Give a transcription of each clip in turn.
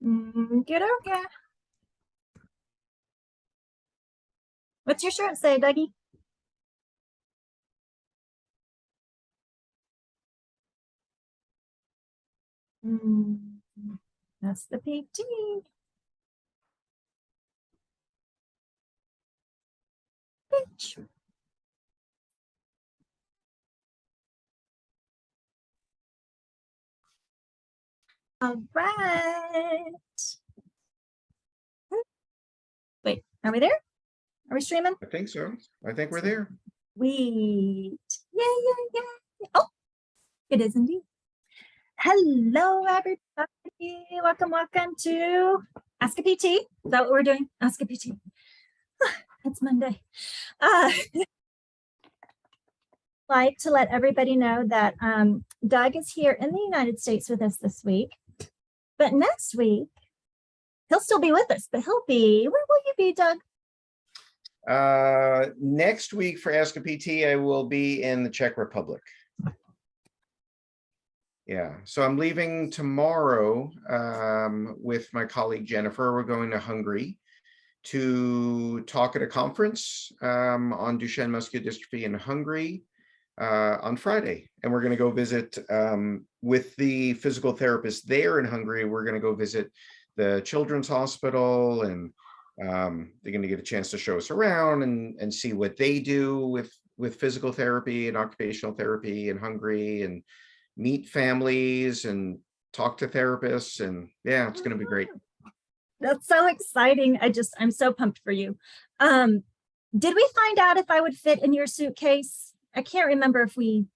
Good, okay. What's your shirt say, Dougie? That's the PT. Bitch. All right. Wait, are we there? Are we streaming? I think so. I think we're there. Sweet. Yeah. Oh, it is indeed. Hello, everybody. Welcome to Ask a PT. Is that what we're doing? Ask a PT. It's Monday. Like to let everybody know that Doug is here in the United States with us this week. But next week, he'll still be with us, but he'll be, where will you be, Doug? Next week for Ask a PT, I will be in the Czech Republic. Yeah, so I'm leaving tomorrow with my colleague Jennifer. We're going to Hungary to talk at a conference on Duchenne muscular dystrophy in Hungary on Friday. And we're going to go visit with the physical therapist there in Hungary. We're going to go visit the Children's Hospital, and they're going to get a chance to show us around and see what they do with physical therapy and occupational therapy in Hungary, and meet families and talk to therapists. And yeah, it's going to be great. That's so exciting. I'm so pumped for you. Did we find out if I would fit in your suitcase? I can't remember if we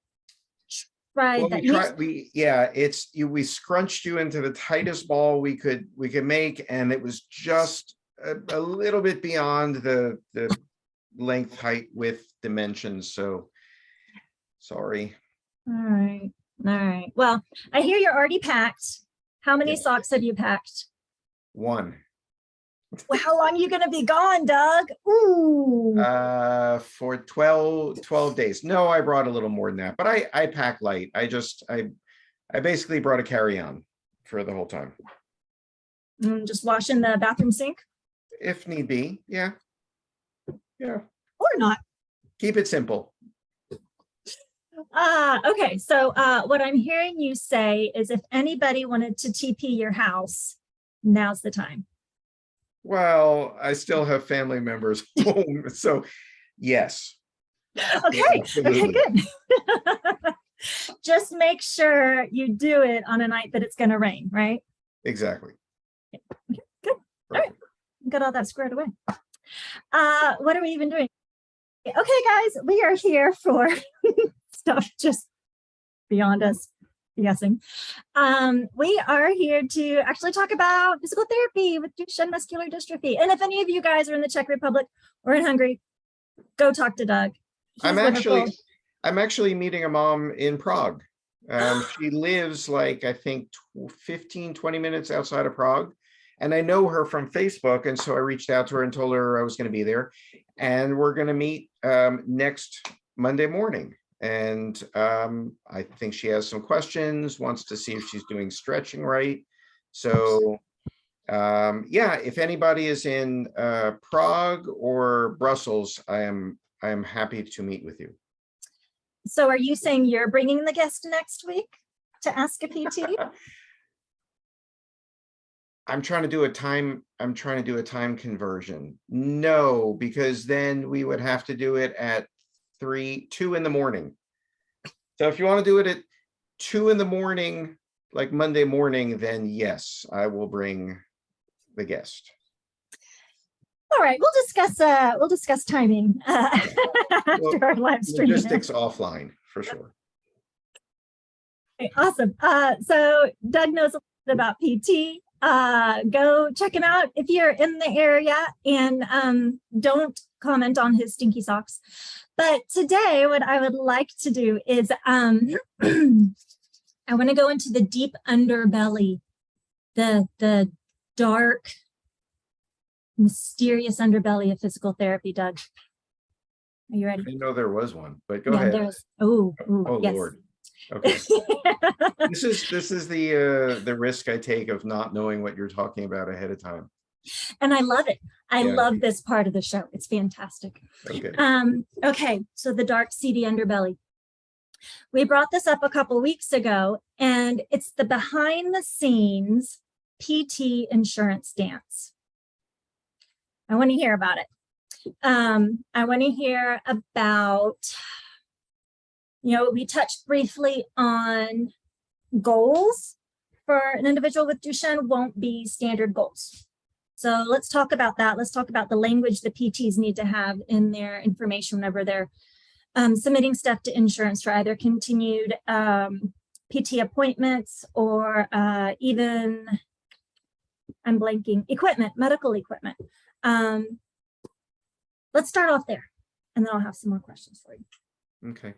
tried that. We scrunched you into the tightest ball we could make, and it was just a little bit beyond the length, height, width dimensions. So sorry. All right. Well, I hear you're already packed. How many socks have you packed? One. Well, how long are you going to be gone, Doug? Ooh. For 12 days. No, I brought a little more than that, but I pack light. I basically brought a carry-on for the whole time. Just wash in the bathroom sink? If need be, yeah. Yeah. Or not. Keep it simple. Okay, so what I'm hearing you say is if anybody wanted to TP your house, now's the time. Well, I still have family members home, so yes. Okay, good. Just make sure you do it on a night that it's going to rain, right? Exactly. Okay, good. All right, got all that squared away. What are we even doing? Okay, guys, we are here for stuff just beyond us guessing. We are here to actually talk about physical therapy with Duchenne muscular dystrophy. And if any of you guys are in the Czech Republic or in Hungary, go talk to Doug. I'm actually meeting a mom in Prague. She lives like, I think 15, 20 minutes outside of Prague. And I know her from Facebook. And so I reached out to her and told her I was going to be there. And we're going to meet next Monday morning. And I think she has some questions, wants to see if she's doing stretching right. So yeah, if anybody is in Prague or Brussels, I am happy to meet with you. So are you saying you're bringing the guest next week to Ask a PT? I'm trying to do a time conversion. No, because then we would have to do it at 2 in the morning. So if you want to do it at 2 in the morning, like Monday morning, then yes, I will bring the guest. All right, we'll discuss timing after our live stream. Logistics offline for sure. Okay, awesome. So Doug knows a little bit about PT. Go check him out if you're in the area, and don't comment on his stinky socks. But today what I would like to do is I want to go into the deep underbelly, the dark, mysterious underbelly of physical therapy. Doug, are you ready? I didn't know there was one, but go ahead. Oh, oh yes. Lord. Okay. This is the risk I take of not knowing what you're talking about ahead of time. And I love it. I Yeah. love this part of the show. It's fantastic. Okay. Okay, so the dark, seedy underbelly. We brought this up a couple weeks ago, and it's the behind the scenes PT insurance dance. I want to hear about it. I want to hear about, we touched briefly on goals for an individual with Duchenne won't be standard goals. So let's talk about that. Let's talk about the language the PTs need to have in their information whenever they're submitting stuff to insurance for either continued PT appointments or even, I'm blanking, equipment, medical equipment. Let's start off there, and then I'll have some more questions for you. Okay.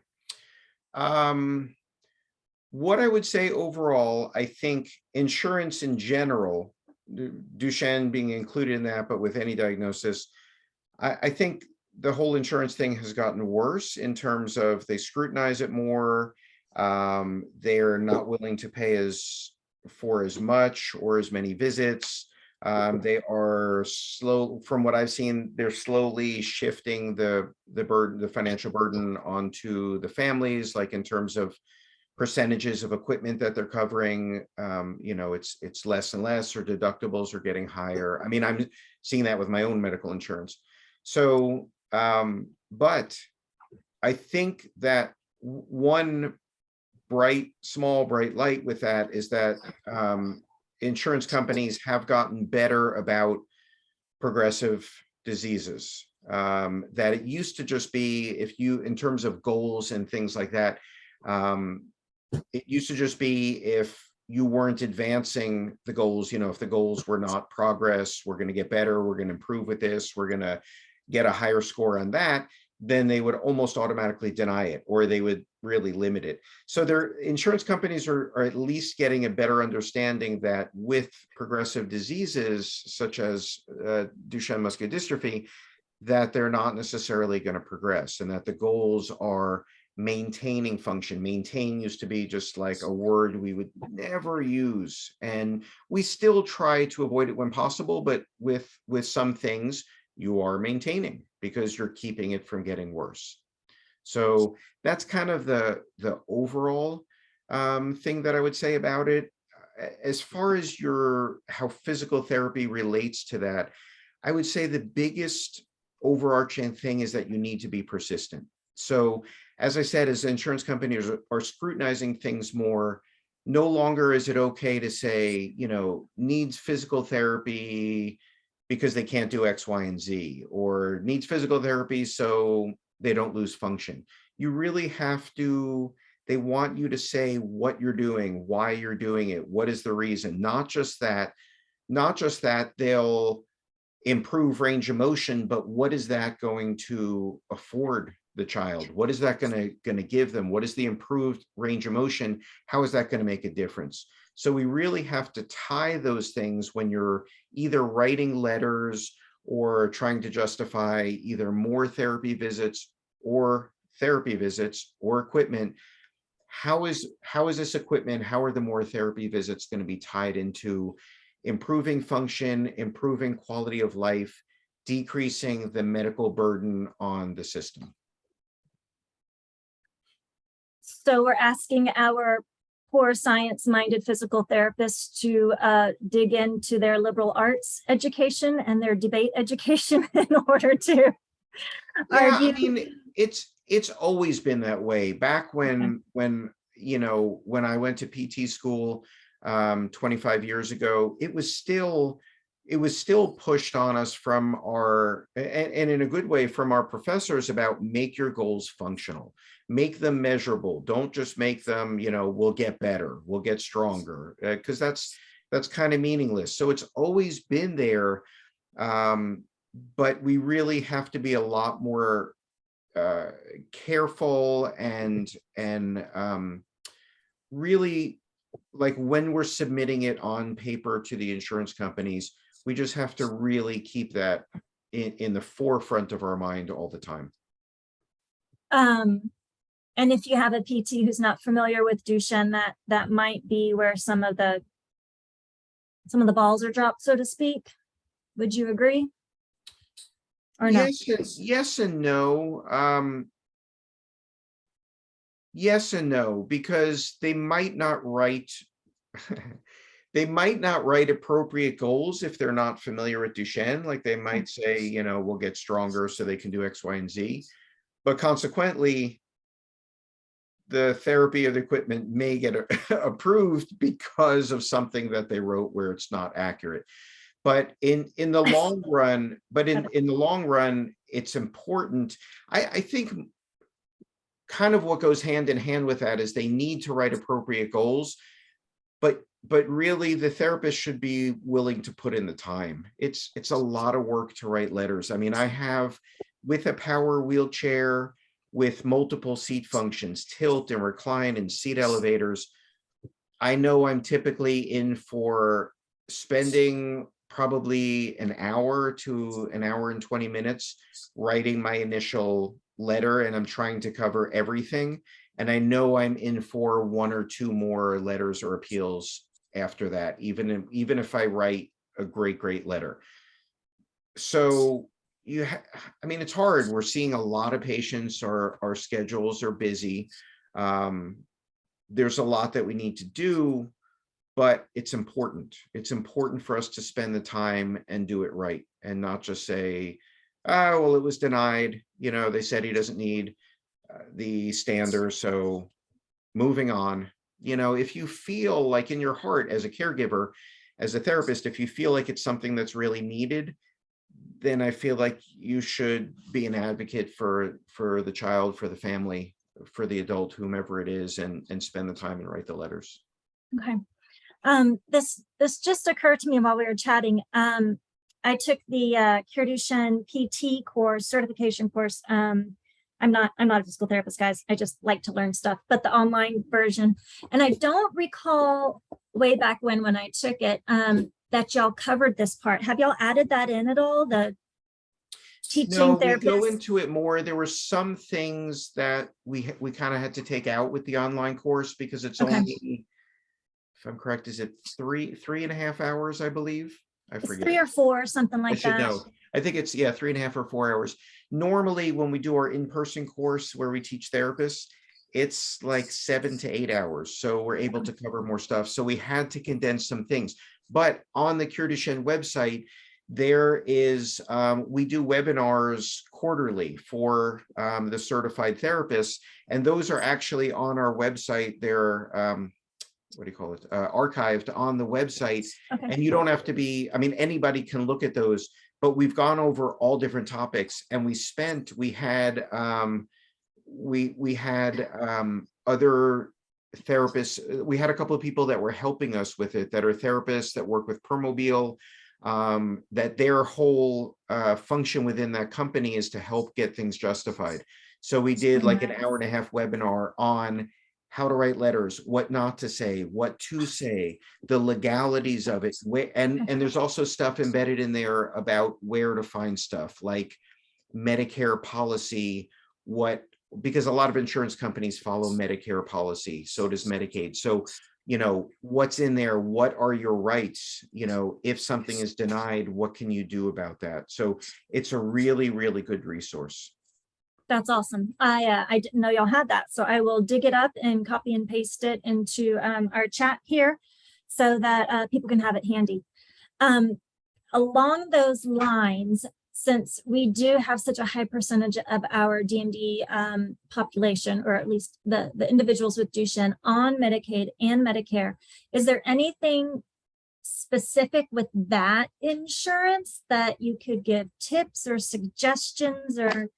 What I would say overall, I think insurance in general, Duchenne being included in that, but with any diagnosis, I think the whole insurance thing has gotten worse in terms of they scrutinize it more. They're not willing to pay for as much or as many visits. They are slow, from what I've seen, they're slowly shifting the burden, the financial burden onto the families, like in terms of percentages of equipment that they're covering. It's less and less, or deductibles are getting higher. I mean, I'm seeing that with my own medical insurance. So, but I think that one small bright light with that is that insurance companies have gotten better about progressive diseases. That it used to just be, in terms of goals and things like that, it used to just be if you weren't advancing the goals, if the goals were not progress, we're going to get better, we're going to improve with this, we're going to get a higher score on that, then they would almost automatically deny it, or they would really limit it. So their insurance companies are at least getting a better understanding that with progressive diseases such as Duchenne muscular dystrophy, that they're not necessarily going to progress, and that the goals are maintaining function. Maintain used to be just like a word we would never use, and we still try to avoid it when possible, but with some things you are maintaining because you're keeping it from getting worse. So that's kind of the overall thing that I would say about it. As far as how physical therapy relates to that, I would say the biggest overarching thing is that you need to be persistent. So as I said, as insurance companies are scrutinizing things more, no longer is it okay to say, needs physical therapy because they can't do X, Y, and Z, or needs physical therapy so they don't lose function. You really have to, they want you to say what you're doing, why you're doing it, what is the reason, not just that they'll improve range of motion, but what is that going to afford the child? What is that going to give them? What is the improved range of motion? How is that going to make a difference? So we really have to tie those things when you're either writing letters or trying to justify either more therapy visits or equipment. How is this equipment, how are the more therapy visits going to be tied into improving function, improving quality of life, decreasing the medical burden on the system? So we're asking our poor science-minded physical therapists to dig into their liberal arts education and their debate education in order to argue. I mean, it's always been that way. Back when I went to PT school 25 years ago, it was still pushed on us from and in a good way, from our professors about make your goals functional, make them measurable. Don't just make them, we'll get better, we'll get stronger, because that's kind of meaningless. So it's always been there. But we really have to be a lot more careful and really, like when we're submitting it on paper to the insurance companies, we just have to really keep that in the forefront of our mind all the time. And if you have a PT who's not familiar with Duchenne, that might be where some of the balls are dropped, so to speak. Would you agree? Or no? Yes and no. Yes and no, because they might not write they might not write appropriate goals if they're not familiar with Duchenne. Like they might say, you know, we'll get stronger so they can do X, Y, and Z. But consequently, the therapy or the equipment may get approved because of something that they wrote where it's not accurate. But in the long run, in the long run, it's important. I think kind of what goes hand in hand with that is they need to write appropriate goals, but really the therapist should be willing to put in the time. It's a lot of work to write letters. I mean, I have, with a power wheelchair, with multiple seat functions, tilt and recline and seat elevators, I know I'm typically in for spending probably an hour to an hour and 20 minutes writing my initial letter, and I'm trying to cover everything. And I know I'm in for one or two more letters or appeals after that, even if I write a great letter. So I mean, it's hard. We're seeing a lot of patients, our schedules are busy. There's a lot that we need to do, but it's important. It's important for us to spend the time and do it right, and not just say, oh, well, it was denied. You know, they said he doesn't need the stander, so moving on. You know, if you feel like in your heart as a caregiver, as a therapist, if you feel like it's something that's really needed, then I feel like you should be an advocate for the child, for the family, for the adult, whomever it is, and spend the time and write the letters. Okay. This just occurred to me while we were chatting. I took the Cure Duchenne PT course, certification course. I'm not a physical therapist, guys. I just like to learn stuff, but the online version. And I don't recall way back when I took it, that y'all covered this part. Have y'all added that in at all? The teaching No, we therapists? go into it more. There were some things that we kind of had to take out with the online course because it's Okay. only, if I'm correct, is it 3.5 hours, I believe? I It's forget. 3 or 4, something I like should that. know. I think it's, yeah, 3.5 or 4 hours. Normally, when we do our in-person course where we teach therapists, it's like 7 to 8 hours. So we're able to cover more stuff. So we had to condense some things. But on the Cure Duchenne website, there is, we do webinars quarterly for the certified therapists, and those are actually on our website. They're, what do you call it, archived on the website. Okay. And you don't have to be, I mean, anybody can look at those, but we've gone over all different topics, and we had other therapists. We had a couple of people that were helping us with it, that are therapists that work with Permobile, that their whole function within that company is to help get things justified. So we did like an hour-and-a-half webinar on how to write letters, what not to say, what to say, the legalities of it. And there's also stuff embedded in there about where to find stuff like Medicare policy, because a lot of insurance companies follow Medicare policy, so does Medicaid. So, you know, what's in there, what are your rights? You know, if something is denied, what can you do about that? So it's a really, really good resource. That's awesome. I didn't know y'all had that, so I will dig it up and copy and paste it into our chat here so that people can have it handy. Along those lines, since we do have such a high percentage of our DMD population, or at least the individuals with Duchenne on Medicaid and Medicare, is there anything specific with that insurance that you could give tips or suggestions or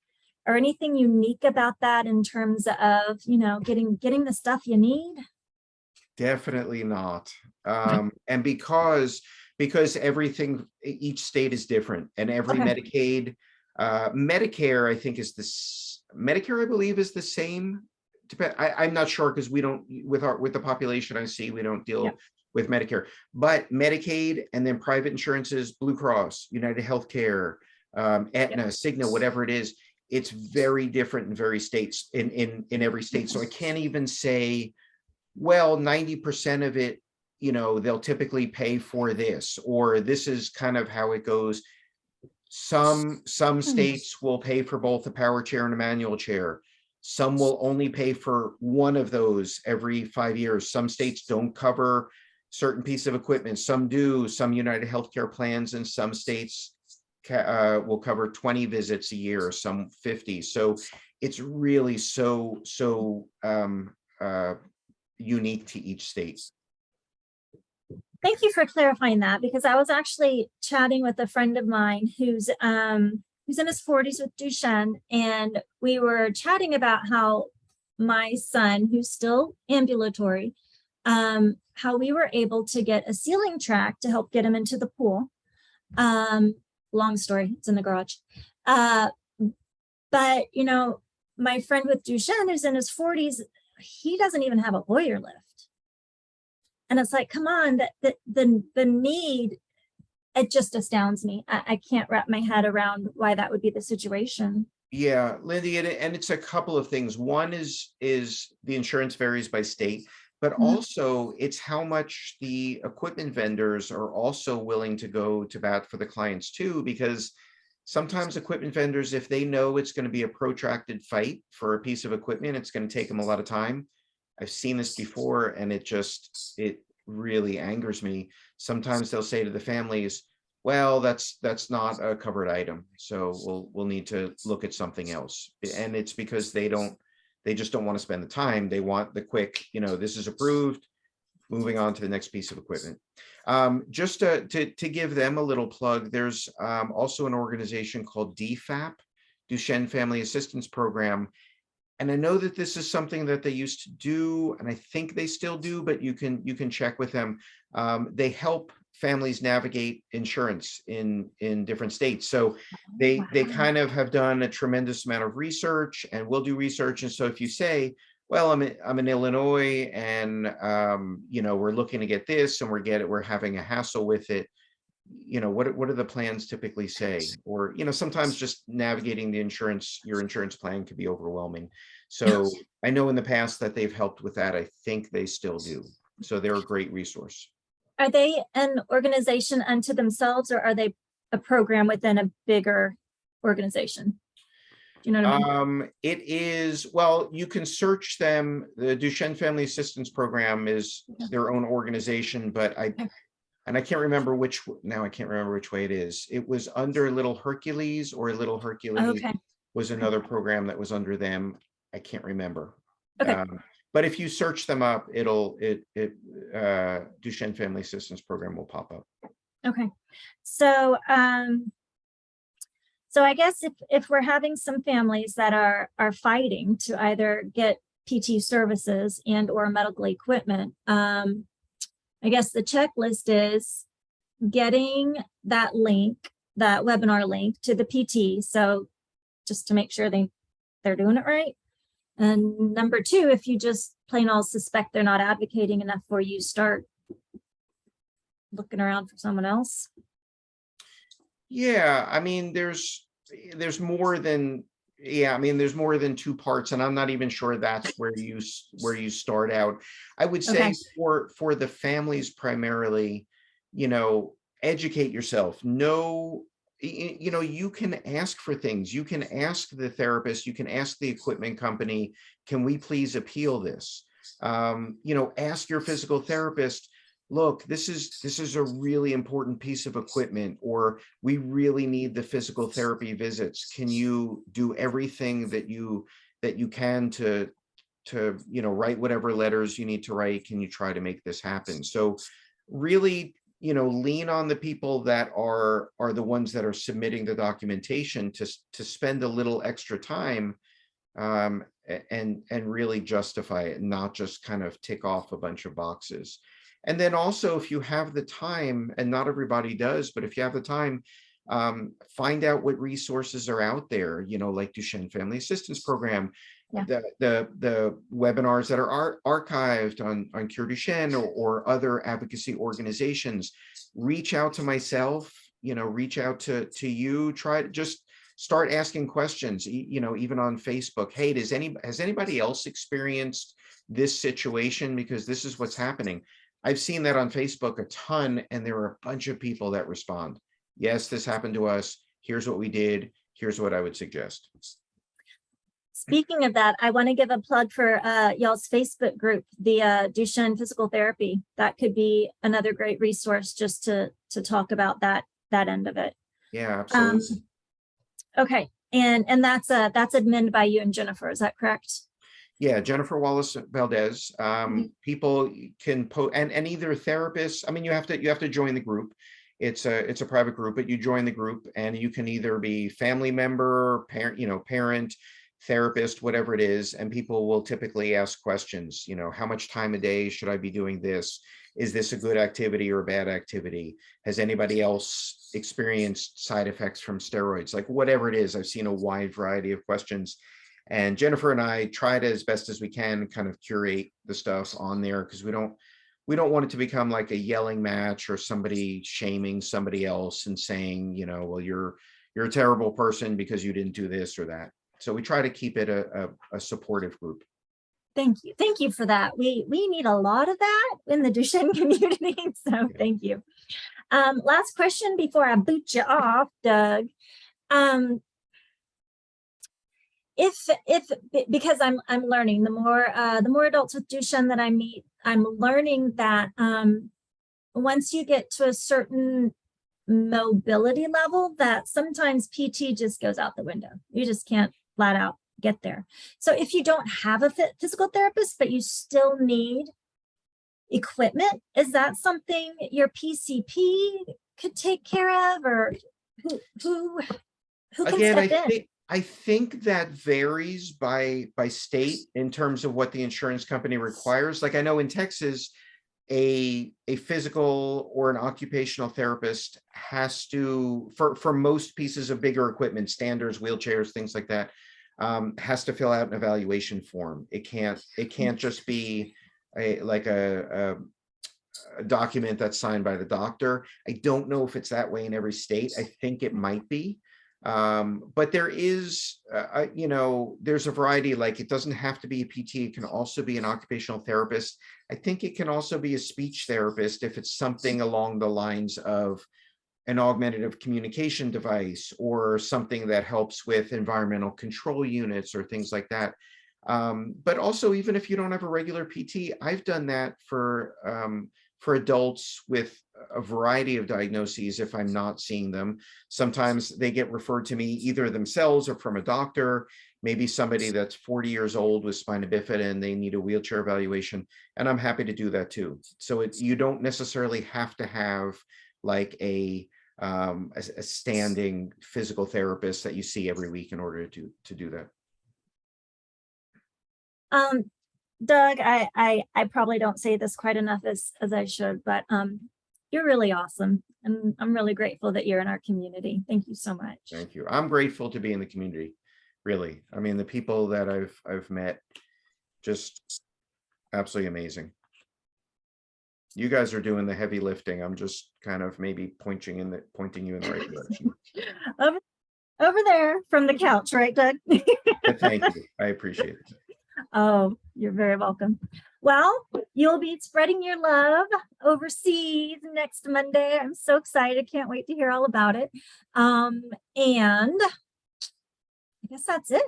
anything unique about that in terms of, you know, getting the stuff you need? Definitely not. And because everything, each state is different, and every Medicaid, Medicare, I think is this, Medicare, I believe, is the same. I'm not sure, because we don't, with the population I see, we don't deal with Medicare, but Medicaid, and then private insurances, Blue Cross, United Healthcare, Aetna, Cigna, whatever it is, it's very different in very states, in every state. So I can't even say, well, 90% of it, they'll typically pay for this, or this is kind of how it goes. Some states will pay for both a power chair and a manual chair. Some will only pay for one of those every 5 years. Some states don't cover certain piece of equipment. Some do. Some United Healthcare plans in some states will cover 20 visits a year, some 50. So it's really so unique to each state. Thank you for clarifying that, because I was actually chatting with a friend of mine who's in his 40s with Duchenne, and we were chatting about how my son, who's still ambulatory, how we were able to get a ceiling track to help get him into the pool. Long story, it's in the garage. But my friend with Duchenne, who's in his 40s, he doesn't even have a Hoyer lift. And it's like, come on, the need, it just astounds me. I can't wrap my head around why that would be the situation. Yeah, Lindy, and it's a couple of things. One is the insurance varies by state, but also it's how much the equipment vendors are also willing to go to bat for the clients too, because sometimes equipment vendors, if they know it's going to be a protracted fight for a piece of equipment, it's going to take them a lot of time. I've seen this before, and it really angers me. Sometimes they'll say to the families, well, that's not a covered item, so we'll need to look at something else. And it's because they just don't want to spend the time. They want the quick, this is approved, moving on to the next piece of equipment. Just to give them a little plug, there's also an organization called DFAP, Duchenne Family Assistance Program. And I know that this is something that they used to do, and I think they still do, but you can check with them. They help families navigate insurance in different states. So they kind of have done a tremendous amount of research, and will do research. And so if you say, well, I'm in Illinois, and we're looking to get this, and we're having a hassle with it, what do the plans typically say? Or sometimes just navigating your insurance plan could be overwhelming. So I know in the past that they've helped with that. I think they still do. So they're a great resource. Are they an organization unto themselves, or are they a program within a bigger organization? Do you know what I mean? It is, well, you can search them. The Duchenne Family Assistance Program is their own organization, but I can't remember which way it is. It was under Little Hercules, or Little Hercules was another program that was under them. I can't remember. Okay. But if you search them up, Duchenne Family Assistance Program will pop up. Okay. So, so I guess if we're having some families that are fighting to either get PT services and or medical equipment, I guess the checklist is getting that link, that webinar link to the PT. So just to make sure they're doing it right. And number two, if you just plain all suspect they're not advocating enough for you, start looking around for someone else. Yeah, I mean, there's more than, there's more than two parts, and I'm not even sure that's where you start out. I would say for the families primarily, educate yourself. Know, you can ask for things. You can ask the therapist, you can ask the equipment company, can we please appeal this? Ask your physical therapist, look, this is a really important piece of equipment, or we really need the physical therapy visits. Can you do everything that you can to write whatever letters you need to write? Can you try to make this happen? So really, lean on the people that are the ones that are submitting the documentation to spend a little extra time and really justify it, not just kind of tick off a bunch of boxes. And then also, if you have the time, and not everybody does, but if you have the time, find out what resources are out there, like Duchenne Family Assistance Program, the webinars that are archived on Cure Duchenne, or other advocacy organizations. Reach out to myself, reach out to you, try to just start asking questions, even on Facebook. Hey, has anybody else experienced this situation? Because this is what's happening. I've seen that on Facebook a ton, and there are a bunch of people that respond. Yes, this happened to us. Here's what we did. Here's what I would suggest. Speaking of that, I want to give a plug for y'all's Facebook group, the Duchenne Physical Therapy. That could be another great resource just to talk about that end of it. Yeah, absolutely. Okay, and that's admin by you and Jennifer. Is that correct? Yeah, Jennifer Wallace Valdez. People can post, and either therapists. I mean, you have to join the group. It's a private group, but you join the group, and you can either be family member, parent, therapist, whatever it is, and people will typically ask questions. How much time a day should I be doing this? Is this a good activity or a bad activity? Has anybody else experienced side effects from steroids? Like whatever it is, I've seen a wide variety of questions. And Jennifer and I try to, as best as we can, kind of curate the stuff on there, because we don't want it to become like a yelling match or somebody shaming somebody else and saying, well, you're a terrible person because you didn't do this or that. So we try to keep it a supportive group. Thank you for that. We need a lot of that in the Duchenne community. So thank you. Last question before I boot you off, Doug. Because I'm learning, the more adults with Duchenne that I meet, I'm learning that once you get to a certain mobility level, that sometimes PT just goes out the window. You just can't flat out get there. So if you don't have a physical therapist, but you still need equipment, is that something your PCP could take care of, or who can step in? I think that varies by state in terms of what the insurance company requires. Like I know in Texas, a physical or an occupational therapist has to, for most pieces of bigger equipment, standers, wheelchairs, things like that, has to fill out an evaluation form. It can't just be a document that's signed by the doctor. I don't know if it's that way in every state. I think it might be. But there is, there's a variety. Like it doesn't have to be a PT. It can also be an occupational therapist. I think it can also be a speech therapist if it's something along the lines of an augmentative communication device or something that helps with environmental control units or things like that. But also, even if you don't have a regular PT, I've done that for adults with a variety of diagnoses. If I'm not seeing them, sometimes they get referred to me either themselves or from a doctor, maybe somebody that's 40 years old with spina bifida and they need a wheelchair evaluation, and I'm happy to do that too. So you don't necessarily have to have like a standing physical therapist that you see every week in order to do that. Doug, I probably don't say this quite enough as I should, but you're really awesome. And I'm really grateful that you're in our community. Thank you so much. Thank you. I'm grateful to be in the community. Really. I mean, the people that I've met, just absolutely amazing. You guys are doing the heavy lifting. I'm just kind of maybe pointing you in the right direction. Over there from the couch, right, Doug? Thank you. I appreciate it. Oh, you're very welcome. Well, you'll be spreading your love overseas next Monday. I'm so excited. Can't wait to hear all about it. And I guess that's it.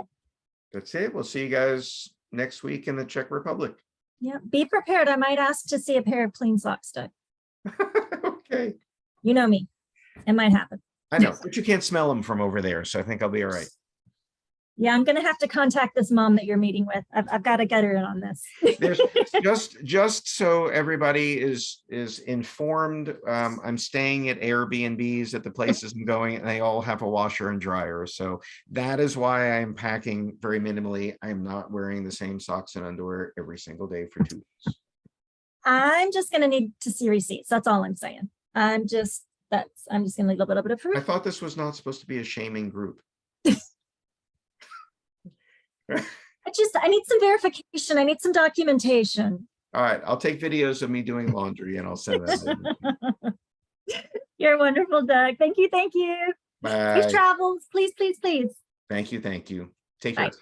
That's it. We'll see you guys next week in the Czech Republic. Yeah, be prepared. I might ask to see a pair of clean socks, Doug. Okay. You know me. It might happen. I know, but you can't smell them from over there, so I think I'll be all right. Yeah, I'm going to have to contact this mom that you're meeting with. I've got to get her in on this. There's just so everybody is informed. I'm staying at Airbnbs at the places I'm going, and they all have a washer and dryer. So that is why I'm packing very minimally. I'm not wearing the same socks and underwear every single day for 2 weeks. I'm just going to need to see receipts. That's all I'm saying. I'm just going to leave a little bit of proof. I thought this was not supposed to be a shaming group. I need some verification. I need some documentation. All right, I'll take videos of me doing laundry and I'll send that over. You're wonderful, Doug. Thank you. Thank you. Safe Bye. travels. Please, please, please. Thank you. Thank you. Take Bye. care.